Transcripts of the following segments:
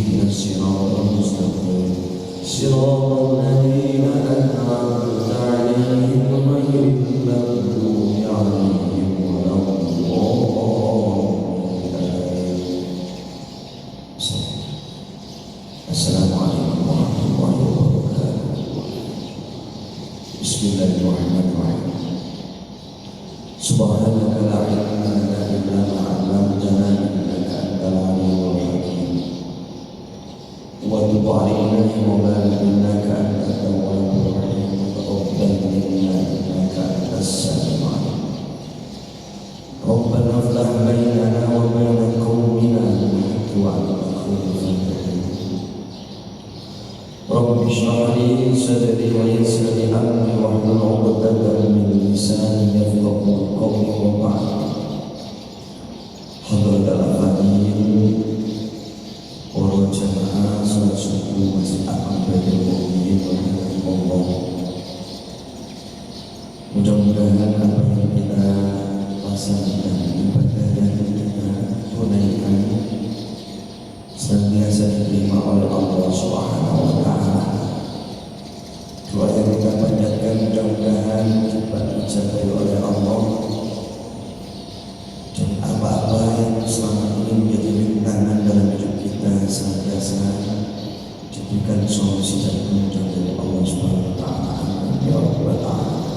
اهدنا الصراط المستقيم صراط الذين أنعمت عليهم غير المغضوب عليهم ولا الضالين. Assalamualaikum warahmatullahi wabarakatuh. Bismillahirrahmanirrahim. Subhanaka la ilma lana illa ma 'allamtana innaka antal alimul hakim. Wa tub 'alaina ya maulana innaka antat tawwabur rahim. Taqabbal minna innaka antas samiul 'alim. Rabbana iftah bainana wa baina qaumina bil haqqi wa anta khairul fatihin. Rabbi shrah li sadri wa yassir li amri wahlul 'uqdatam min lisani yafqahu qawli wa ba'd. Hadratul Afadil para jamaah salat subuh Masjid Al-Badr Mu'min Allah. Mudah-mudahan apa yang kita laksanakan, ibadah yang kita tunaikan senantiasa diterima oleh Allah Subhanahu wa Ta'ala. Doa yang kita panjatkan mudah-mudahan dapat dicapai oleh Allah, dan apa-apa yang selama ini menjadi rintangan dalam hidup kita senantiasa diberikan solusi dan kemudahan dari Allah Subhanahu wa Ta'ala. Ya Rabbal Alamin.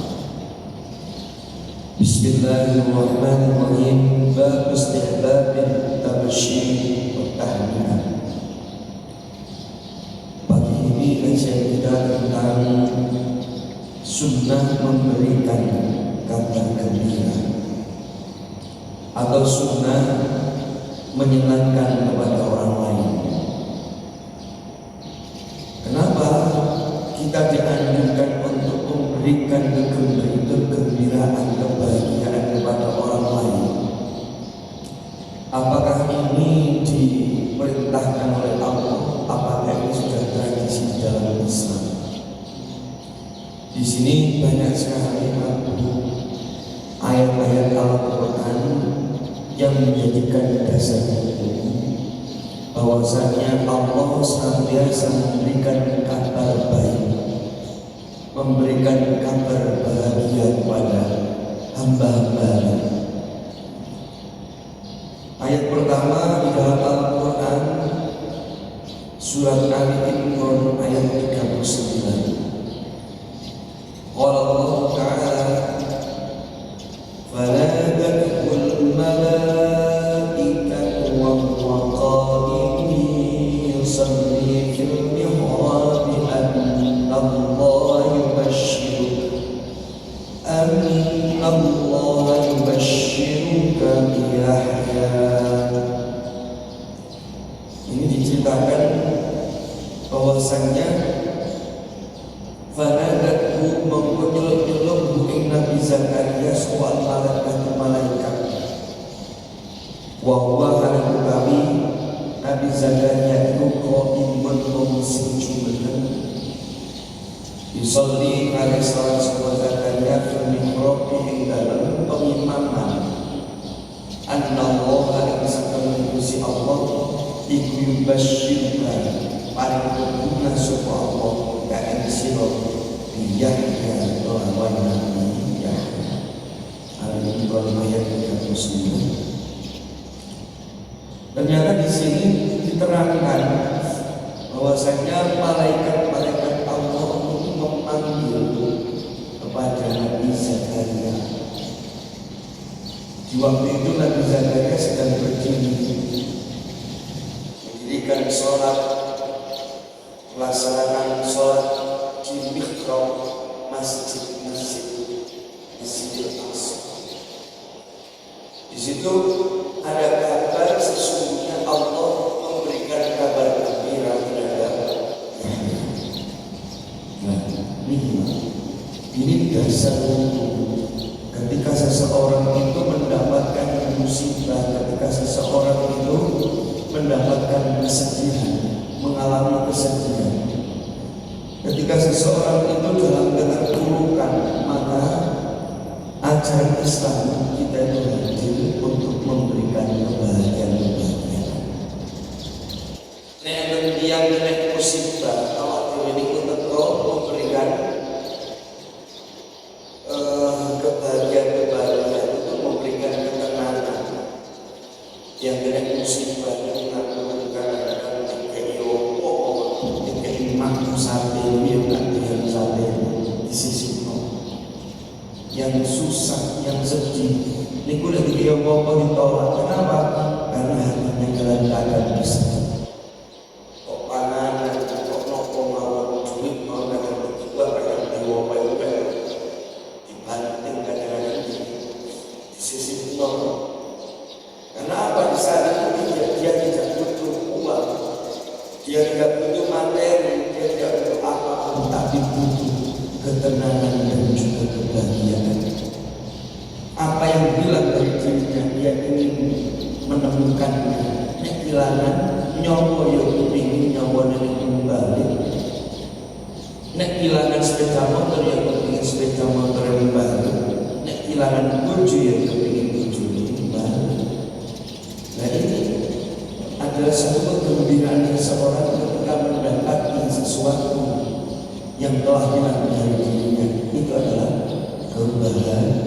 Bismillahirrahmanirrahim. Bab istihbab tabsyir wa tahmid. Pagi ini kajian kita tentang sunnah memberikan kabar gembira atau sunnah menyenangkan kepada orang lain. Kenapa kita dianjurkan untuk memberikan kegembiraan, kebahagiaan kepada orang lain? Apakah ini diperintahkan oleh Allah? Apakah ini sudah tradisi dalam Islam? Di sini banyak sekali ayat-ayat Al-Quran yang menjadikan dasar bahwasanya Allah senantiasa memberikan kabar baik, memberikan kabar bahagia kepada hamba-hamba. Ayat pertama di dalam Al-Quran surat Ali Imran ayat 39. Qala Allah Ta'ala fanadatul malaikatu wa huwa qa'imun yusalli fil mihrab anna Allah yubashshiruka bi Yahya. Ini diceritakan bahwasanya fanadatu mengkunyeluk-nyeluk ing Nabi Zakaria soal malaikat. Wa huwa kana kami Nabi Zakaria itu qaimun sing jumeneng yusolli alaihi salam wa Zakaria fil mihrab ing dalam pengimaman. Anna Allah alaihi salam si Allah iku yubasyirka paling berguna sapa Allah ka'an sira Yahya lawan Nabi Yahya. Al-Imran ayat 39. Ternyata di sini diterangkan bahwasanya malaikat-malaikat Allah itu memanggil kepada Nabi Zakaria. Di waktu itu Nabi Zakaria sedang berdiri mendirikan sholat, melaksanakan sholat di mihrab masjid Al-Aqsa. Di situ ada kabar sesungguhnya Allah memberikan kabar gembira terhadap ini dasar ketika seseorang itu mendapatkan musibah, ketika seseorang itu mendapatkan kesedihan, mengalami kesedihan, ketika seseorang itu dalam keterpurukan, maka ajaran Islam kita itu hadir untuk memberikan kebahagiaan. Nah, yang kena musibah awak ini untuk memberikan kebahagiaan untuk memberikan ketenangan. Yang kena musibah itu melakukan makhluk sate yang dengan sate di sisi yang susah, yang sedih. Ini kulit dia mau ditolak. Kenapa? Karena hatinya kelantangan besar. Kok panganan, kok nopo mawon duit mau kadang juga kadang diwapai dibanting kadang-kadang di sisi nol. Karena apa? Di saat itu dia tidak butuh uang, dia tidak butuh materi, dia tidak butuh apa-apa, tapi butuh ketenangan dan juga kebahagiaan. Apa yang hilang dari dirinya dia ingin menemukannya. Nek kehilangan nyawa yang ingin nyawa dan kembali. Nek kehilangan sepeda motor yang ingin sepeda motor yang baru. Nek kehilangan bojo yang ingin bojo yang baru. Nah ini adalah satu kegembiraan seseorang ketika mendapatkan sesuatu yang telah hilang dari dirinya. Itu adalah kebahagiaan.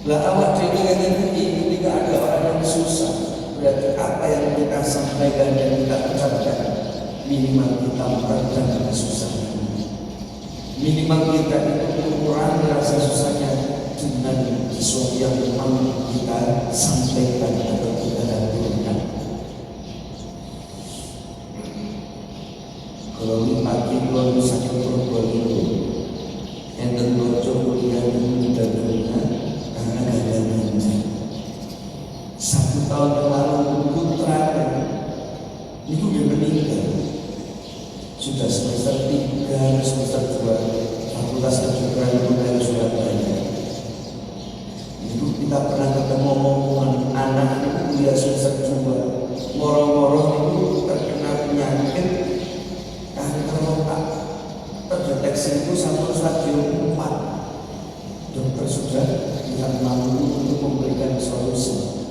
Lah awak jadi ini ketika ada orang yang susah, berarti apa yang kita sampaikan dan kita ucapkan minimal kita meredam kesusahan. Minimal kita itu mengurangi rasa susahnya dengan sesuatu yang memang kita sampaikan atau kita lakukan. Kalau ini pagi kalau sakit perut itu yang tergocok kuliah ini tidak benar karena gagal ginjal. 1 tahun yang lalu putra itu dia meninggal. Sudah semester 3, semester 2 Fakultas Kedokteran UNER Surabaya. Itu kita pernah ketemu omongan anak itu kuliah semester 2 moro-moro itu terkena penyakit kanker otak. Terdeteksi itu sampai stadium 4. Dokter sudah tidak mampu untuk memberikan solusi.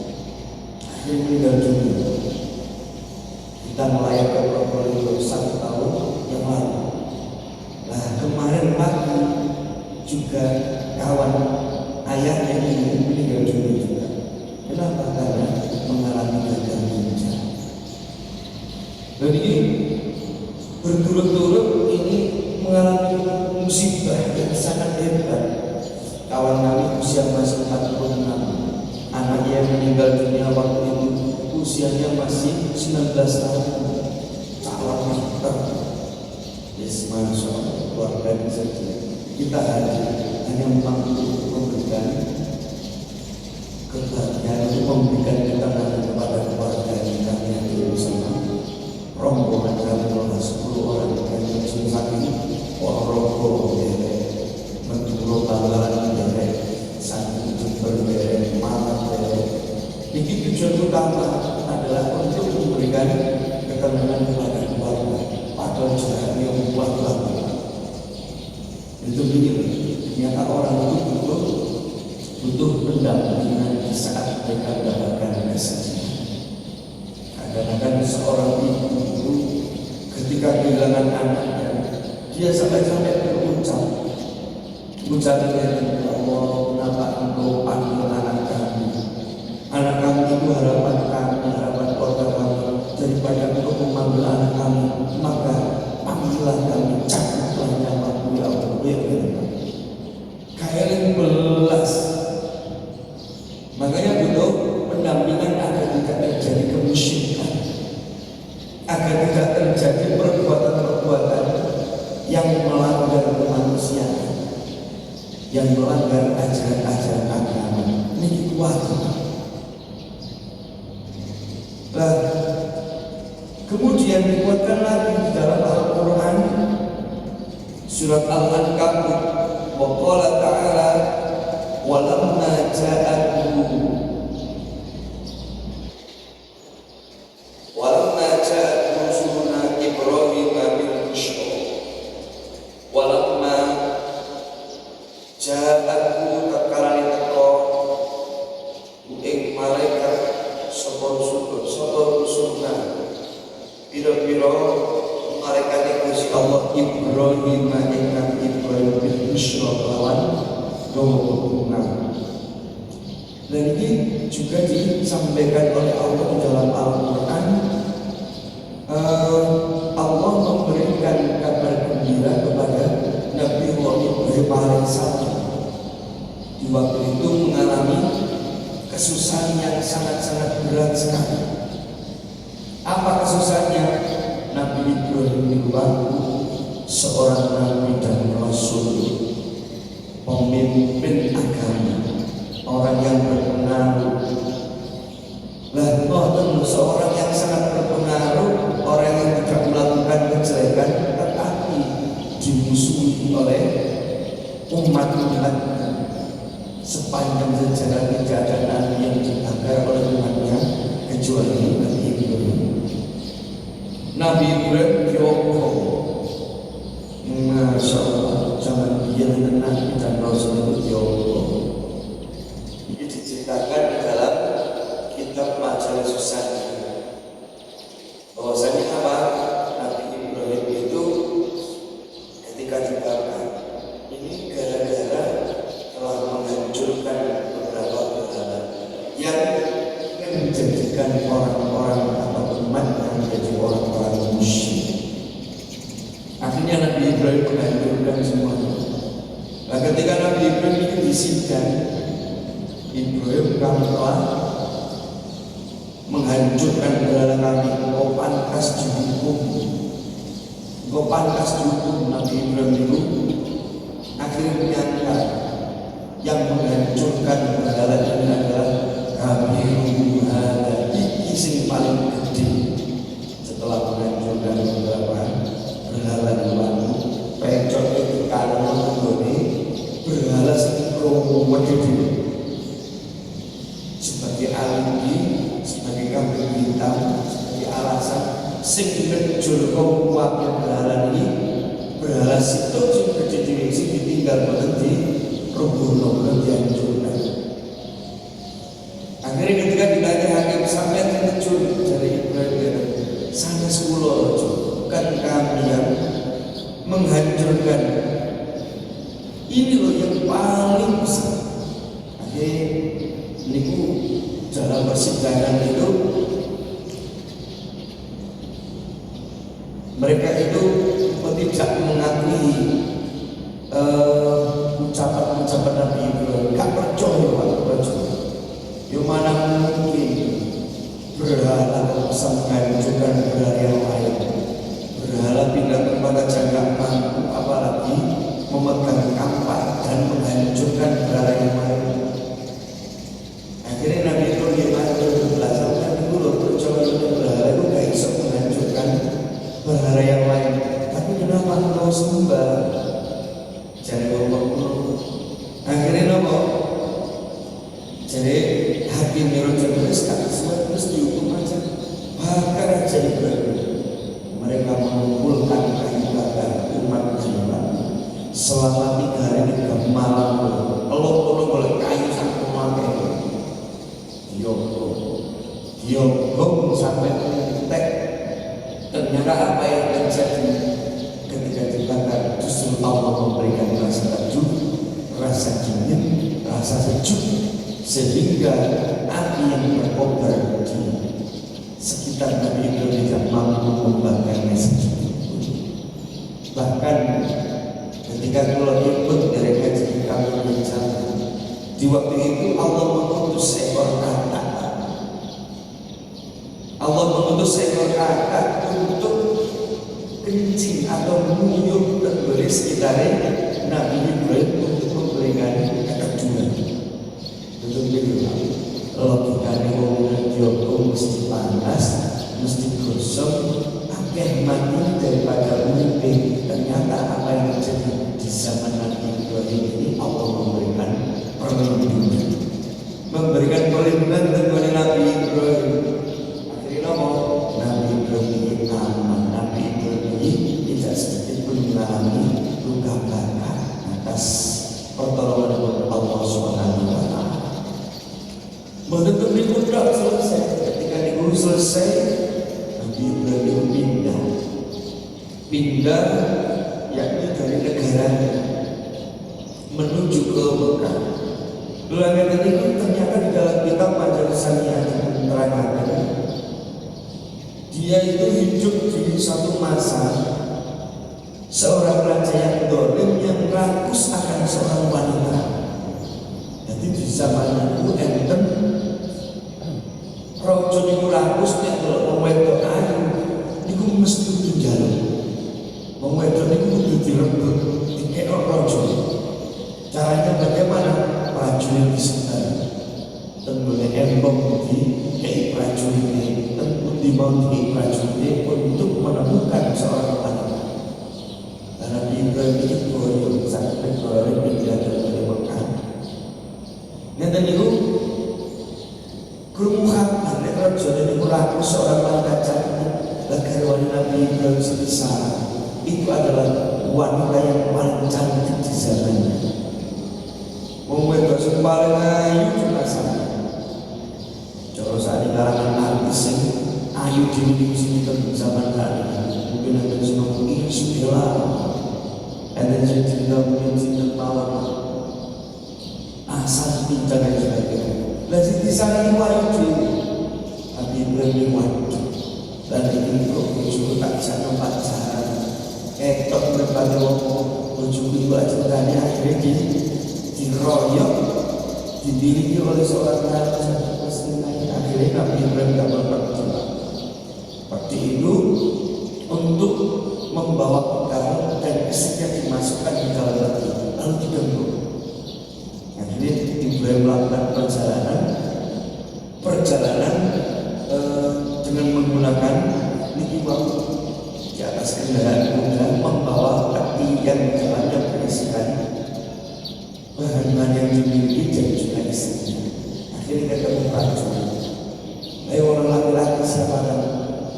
Akhirnya meninggal dunia. Kita melayani Probolinggo 1 tahun yang lalu. Nah kemarin pagi juga kawan ayahnya ini meninggal dunia juga. Kenapa? Karena mengalami gagal ginjal. Jadi berturut-turut ini mengalami musibah yang sangat hebat. Kawan kami usia masih 46, anaknya yang meninggal dunia waktu itu usianya masih 19 tahun. Calon dokter. Yes, masya Allah, keluarga bisa kita hanya mampu memberikan kebahagiaan, untuk memberikan ketenangan kepada keluarga kita yang bersama rombongan kami 10 orang yang susah ini rokok menduro tambahan satu berbeda malam ini tujuan utama adalah untuk memberikan ketenangan kepada keluarga padahal jalan yang membuat lalu itu begini. Ternyata orang itu butuh pendampingan di saat mereka mendapatkan kesedihan. Kadang-kadang seorang ibu itu ketika kehilangan anaknya, dia sampai-sampai berucap, ucapnya itu, Allah, kenapa engkau panggil anak kami? Anak kami itu harapan kami, harapan keluarga kami. Daripada engkau memanggil anak kami, maka panggillah kami, cakaplah nyawaku ya Allah. Kayak belas. Makanya butuh pendampingan agar tidak terjadi kemusyrikan, agar tidak terjadi perbuatan-perbuatan yang melanggar kemanusiaan, yang melanggar ajaran-ajaran agama. Ini wajib. Nah, kemudian dikuatkan lagi di dalam Al-Quran surat Al-Ankabut, wa qala ta'ala walamma ja'atuhu rusuluna Ibrahim bil busyra walamma ja'atuhu takarani teko ing malaikat sapa rusulna Ibrahim ingkang Ibrahim bil busyra lawan gawa bunga. Dan ini juga disampaikan oleh Allah di dalam Al-Quran. Allah memberikan kabar gembira kepada Nabi Ibrahim alaihissalam. Di waktu itu mengalami kesusahan yang sangat-sangat berat sekali. Apa kesusahannya? Nabi Ibrahim itu seorang nabi dan rasul, pemimpin agama, orang yang berpengaruh. Seorang yang sangat berpengaruh, orang yang tidak melakukan kejelekan, tetapi dimusuhi oleh umat-umatnya. Sepanjang sejarah tidak ada nabi yang dibakar oleh umatnya kecuali Nabi Ibrahim. Nabi Ibrahim Yoko, Masya Allah, zaman dia dengan Nabi dan Rasul itu Yoko. Ini diceritakan di dalam kitab Majalah Susah. Bahwasanya apa? Nabi Ibrahim itu ketika dibakar, ini gara-gara telah menghancurkan beberapa berhala yang menjadikan orang-orang atau umat yang menjadi orang-orang musyrik. Akhirnya Nabi Ibrahim menghancurkan semuanya. Nah, ketika Nabi Ibrahim itu disidang, Ibrahim kamu telah menghancurkan berhala kami, engkau pantas dihukum. Engkau pantas dihukum. Nabi Ibrahim itu akhirnya menyangka yang menghancurkan berhala ini adalah kami berhala iki sing paling gede. Setelah menghancurkan beberapa berhala lalu pecok itu karena menggoni berhala sing gede sebagai alibi, sebagai kambing hitam, sebagai alasan sing ngejur kaum wakil berhala ini berhala situ sing gede sing ditinggal berhenti rubuh dihancurkan. Akhirnya ketika ditanya hakim sampai terkejut dari Ibrahim, sana sekolah bukan kami yang menghancurkan, ini loh yang paling besar. Akhirnya niku dalam persidangan itu mereka itu tidak mengakui ucapan Nabi Ibrahim, gak percaya. Yang mana mungkin berhala bisa menghancurkan berhala yang lain. Berhala pindah kepada jaga mampu, apalagi memegang kampak dan menghancurkan berhala yang lain. Akhirnya Nabi Ibrahim belajar itu loh, percaya berhala itu gak bisa menghancurkan berhala yang lain. Tapi kenapa engkau sembah? Jadi Allah. Akhirnya nopo? Jadi hakim Yerusalem terus dihukum aja, bakar aja Ibrahim. Mereka mengumpulkan kayu bakar umat jiwa selama 3 hari 3 malam. Kalau boleh kayu sampai mati, diogong sampai entek. Ternyata apa yang terjadi ketika dibakar? Justru Allah memberikan rasa takjub, rasa dingin, rasa sejuk, sehingga api yang berkobar di sekitar Nabi itu tidak mampu membakarnya sedikit. Bahkan ketika kalau ikut dari kajian kami bicara, di waktu itu Allah mengutus seekor kakak. Allah mengutus seekor kakak untuk kencing atau menyium dari sekitarnya Nabi Ibrahim untuk memberikan kejujuran. Betul begitu. Logikanya orang Joko mesti panas, mesti gosok, akhir mati daripada mimpi. Ternyata apa yang terjadi di zaman Nabi Ibrahim ini, Allah memberikan perlindungan, memberikan perlindungan kepada Nabi Ibrahim. Akhirnya Nabi Ibrahim ini aman. Nabi Ibrahim ini tidak sedikit pun mengalami luka bakar atas pertolongan Allah Subhanahu wa Ta'ala. Menutup itu tidak selesai. Ketika itu selesai, Nabi Ibrahim pindah, yakni dari negaranya menuju ke Mekah. Lalu itu ternyata di dalam kitab Majalah Saniyah diterangkan dia itu hidup di suatu masa seorang raja yang dolim yang rakus akan seorang wanita. Jadi di zaman itu enten rojo niku rakus nek kalau wong wedok ayu niku mesti dijaluk. Wong wedok niku kudu direbut dikek rojo. Caranya bagaimana? Prajurit disebar. Tenggone embong di kei prajurit tentu dimau di prajurit untuk menemukan seorang wanita. Karena Ibrahim itu yang sangat berkorban pindah dari Mekah. Nanti itu kerumuhan nek raja dari mulaku seorang wanita cantik agar wanita Nabi Ibrahim sebesar itu adalah wanita yang paling cantik di zamannya. Wong wedok sing paling ayu cuma saya. Kalau saat ini kalangan artis sing ayu di sini kan zaman tadi mungkin ada yang ngomong ini sudah ada yang cerita mungkin cinta malam asal pintar dan sebagainya. Lalu di sana itu ayu tapi Ibrahim wajib dan ini kok bujuk tak bisa nampak jalan ketok berbagai ngomong bujuk itu aja tadi akhirnya diroyok dimiliki oleh seorang raja Palestina. Akhirnya Nabi Ibrahim dapat pertolongan waktu itu untuk membawa bekal dan istrinya dimasukkan di dalam negeri lalu digembok. Akhirnya Ibrahim melakukan perjalanan dengan menggunakan niki di atas kendaraan kuda membawa peti yang dalamnya berisikan bahan-bahan yang dimiliki dan juga istrinya. Akhirnya ketemu prajurit. Ayo orang laki-laki siapa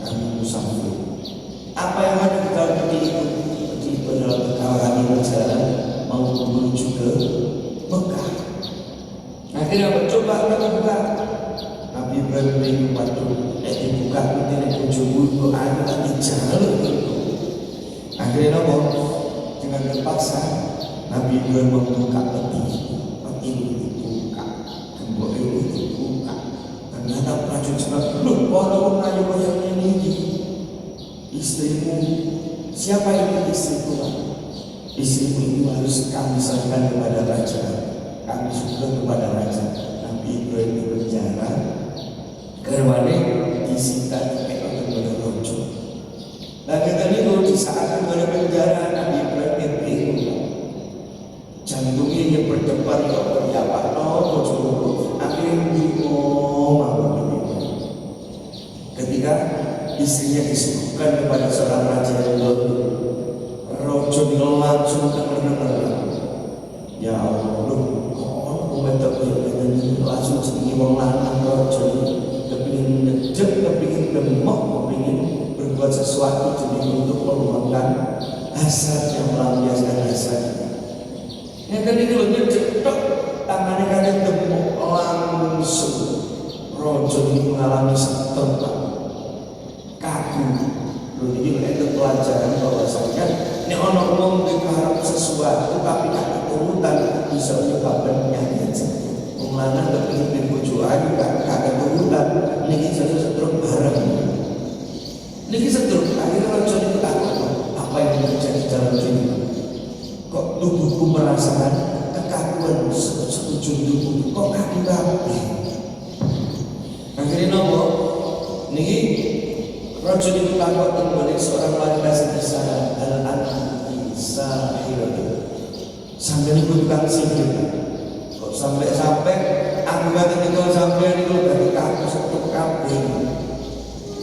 kami musafir. Apa yang ada di dalam peti itu? Peti itu adalah bekal kami berjalan mau menuju ke Mekah. Akhirnya mencoba untuk buka. Nabi Ibrahim bingung waktu dibuka peti ini ujung doa lagi jalur itu. Akhirnya dengan terpaksa Nabi Ibrahim membuka peti itu dibuka, gembok itu dibuka. Ternyata prajurit sebab belum orang ayu yang ini istrimu. Siapa ini istriku? Istrimu itu harus kami serahkan kepada raja. Kami sudah kepada raja. Nabi Ibrahim di penjara, kerwane disita oleh rojo. Lagi tadi di saat oleh penjara Nabi Ibrahim bingung. Jantungnya yang berdebar ya berjawab bojoku akhirnya ketika istrinya disuguhkan kepada seorang raja yang rojo langsung terkenal. Ya Allah, kok mentok langsung segini wong lanang rojo kepingin ngejek, kepingin demok, kepingin berbuat sesuatu jadi untuk meluangkan hasrat yang melampiaskan hasrat. Yang tadi kalau dia cetok tangannya kadang demuk langsung rojo ini mengalami setempat kaku. Lalu ini itu pelajaran bahwasanya ini orang ngomong diharap sesuatu tapi tak turutan bisa menyebabkan penyakit. Mengenai kepingin dibujuan kakak turutan ini bisa setruk bareng. Ini setruk akhirnya rojo ini takut apa yang terjadi dalam diri. Kok tubuhku merasakan kekakuan sekujur tubuh, kok kaku kabeh. Akhirnya nopo niki rojo niku takut tenggone seorang wanita sing disana al-anti sahir. Sampai niku tukang sihir. Kok sampai aku kata niku sampai niku dari kaku setuk kabeh.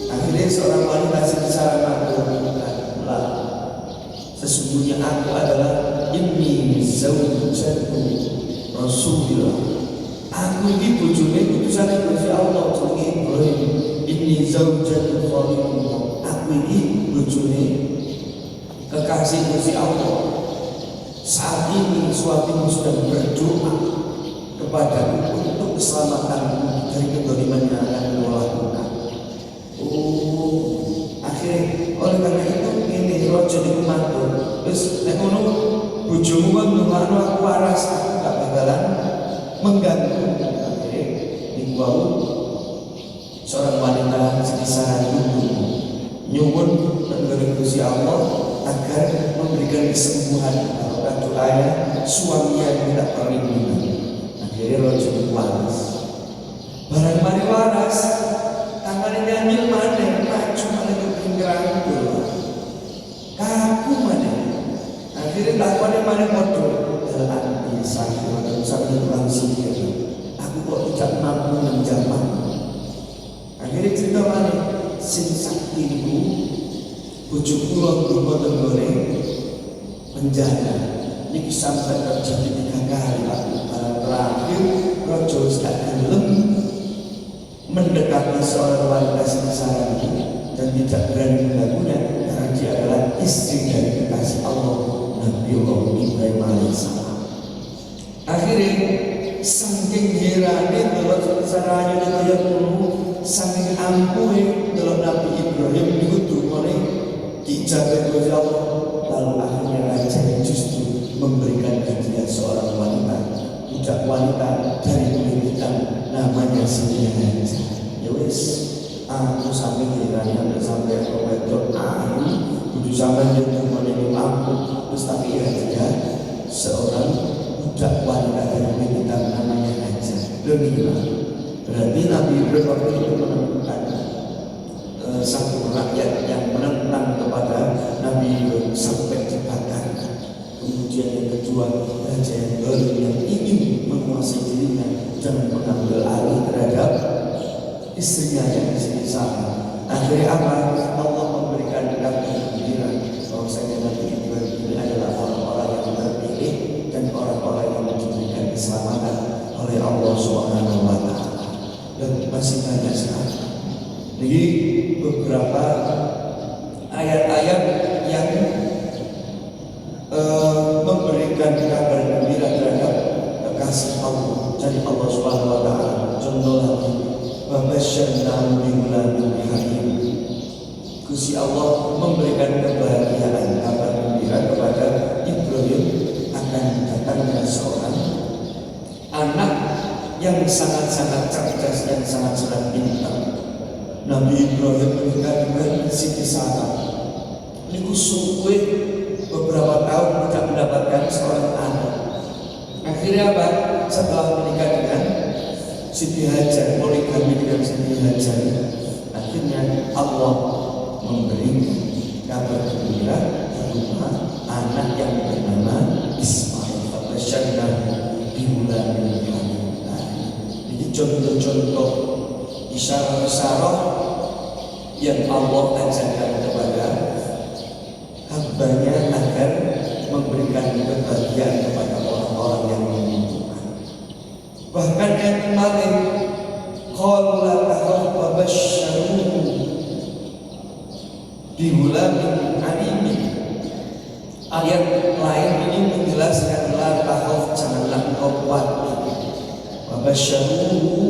Akhirnya seorang wanita sing disana mengatakan, sesungguhnya aku adalah inni zaujatu Rasulullah. Aku ini bojone utusan Gusti Allah jenenge Ibrahim. Inni zaujatu Khalilullah. Aku ini bojone kekasih Gusti Allah. Saat ini suamimu sedang berdoa kepadaku untuk keselamatanmu dari kedoliman yang akan kau lakukan. Akhirnya oleh karena itu ini rojo di mantu. Terus nek ngono wau seorang wanita sekisaran nyuwun dari Gusti Allah agar memberikan kesembuhan atau doanya suami yang tidak perlindungan. Akhirnya rojul waras. Barang mari waras, tangannya nyanyi mana, maju mana ke pinggiran dulu, kaku mana. Akhirnya lakukannya mana bodoh. Dalam hati sakit atau sambil langsung aku kok tidak mampu menjamah. Akhirnya cerita mana, sing saktiku bujuk pulau berboten goreng penjara. Ini sampai terjadi 3 kali aku. Terakhir rojo tak gelem mendekati seorang wanita sengsara dan tidak berani melakukannya karena dia adalah istri dari kekasih Allah Nabi Allah Ibrahim alaihissalam. Akhirnya saking herane delok sengsaranya kaya ngono, saking ampune delok Nabi Ibrahim niku dungane dijaga oleh Allah. Lalu akhirnya raja justru memberikan hadiah seorang wanita, budak wanita dari kulit hitam, namanya Siti Hajar. Ya wis, aku sampai heran sampai aku wedok kudu sampai jeneng menemu aku, terus tapi hadiah seorang budak wanita dari kulit hitam namanya Hajar. Demikian berarti Nabi Ibrahim waktu itu menemukan satu rakyat yang menentang kepada Nabi Ibrahim sampai dibakar. Kemudian yang kedua, raja yang zalim yang ingin menguasai dirinya dan mengambil alih terhadap istrinya yang di sini sama. Akhirnya apa? Allah memberikan kabar gembira bahwasanya Nabi Ibrahim ini adalah orang-orang yang terpilih dan orang-orang yang diberikan keselamatan oleh Allah Subhanahu wa Ta'ala. Dan masih banyak sekali. Jadi beberapa ayat-ayat yang memberikan kabar gembira terhadap kekasih Allah. Jadi Allah Subhanahu wa Ta'ala contoh lagi, wabasyarnahu bigulamin halim. Gusti Allah memberikan kebahagiaan kabar gembira kepada Ibrahim akan datangnya seorang anak yang sangat-sangat cerdas dan sangat-sangat pintar. Nabi Ibrahim menikah dengan Siti Sarah. Niku suwe beberapa tahun tidak mendapatkan seorang anak. Akhirnya apa? Setelah menikah dengan Siti Hajar, poligami dengan Siti Hajar, akhirnya Allah memberikan kabar gembira berupa anak yang bernama Ismail. Fabasyarnahu bigulamin halim. Ini contoh-contoh isyarat-isyarat yang Allah ajarkan kepada hambanya agar memberikan kebahagiaan kepada orang-orang yang membutuhkan. Bahkan yang kemarin qala tahaf wa basyaruhu bigulamin alimin. Ayat lain ini menjelaskan la tahaf, janganlah engkau khawatir. Wa basyaruhu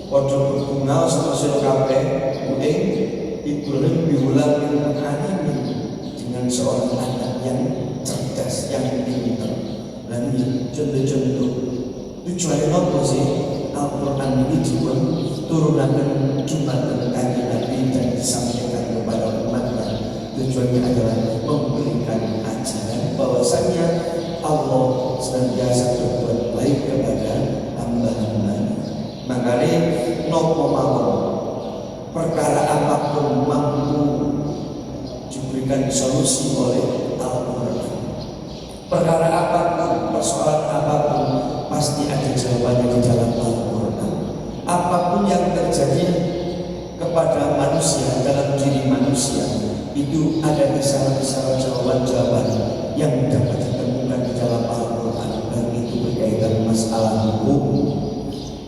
padha berbunga seterusnya kabeh uing Ibrahim bigulamin alimin, dengan seorang anak yang cerdas, yang pintar. Dan contoh-contoh tujuannya apa sih? Al-Quran ini juga turunkan jumatan kaki Nabi dan disampaikan kepada umatnya. Tujuannya adalah memberikan ajaran bahwasanya Allah senantiasa berbuat baik kepada hamba-hambanya. Makanya nopo mawon perkara apapun mampu diberikan solusi oleh Al-Quran. Perkara apapun, persoalan apapun pasti ada jawabannya di dalam Al-Quran. Apapun yang terjadi kepada manusia, dalam diri manusia, itu ada kisah-kisah jawaban-jawaban yang dapat ditemukan di dalam Al-Quran. Dan itu berkaitan masalah hukum,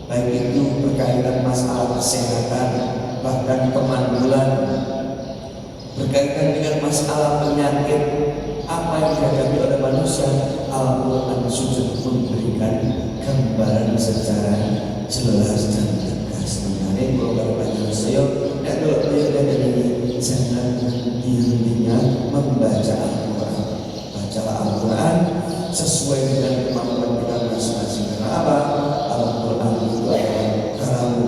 baik itu berkaitan masalah kesehatan, bahkan kemandulan, berkaitan dengan masalah penyakit, apa yang dihadapi oleh manusia. Al-Quran sudah memberikan gambaran secara jelas dan tegas. Mengenai kalau belajar saya, kalau belajar dari jangan dirinya membaca Al-Quran. Bacalah Al-Quran sesuai dengan kemampuan kita masing-masing. Karena apa? Al-Quran itu adalah kalam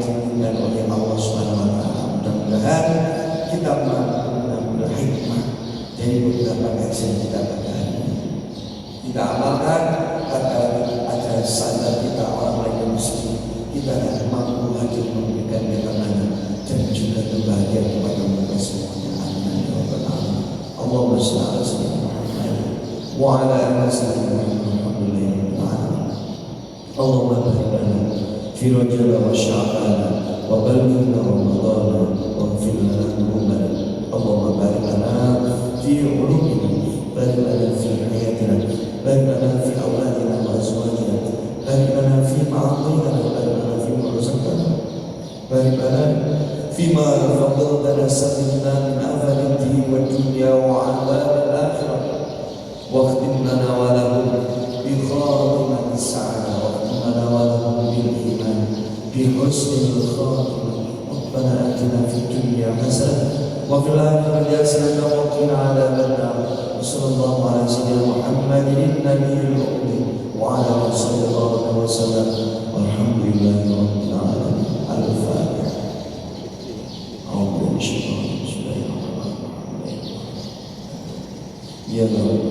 diinginkan oleh Allah Subhanahu wa taala. Mudah-mudahan kita mampu mengambil hikmah dari beberapa kajian kita pada hari ini. Kita amalkan agar sadar kita orang-orang yang miskin, kita akan mampu hadir memberikan ketenangan dan juga kebahagiaan kepada mereka semuanya. Amin ya rabbal alamin. Allahumma shalli ala sayyidina Muhammad wa ala ali sayyidina Muhammad. Allahumma barik lana fi Rajab wa Sya'ban wa ballighna Ramadan wa ighfir lana dhunubana. Allahumma barik lana fi ulumina, barik lana fi hayatina, barik lana fi awladina wa azwajina, barik lana fi ma'atina, barik lana fi ma'ruzaqana, barik lana فيما فضلتنا سلمنا من آفات الدين والدنيا وعذاب الآخرة، واختم لنا ولهم بخاتمة السعادة، واختم لنا ولهم بالإيمان بحسن الخاتمة. ربنا آتنا في الدنيا حسنة وفي الآخرة حسنة وقنا عذاب النار. وصلى الله على سيدنا محمد النبي الأمي وعلى آله صلى الله عليه وسلم والحمد لله رب العالمين. الفاتحة. Ya Allah.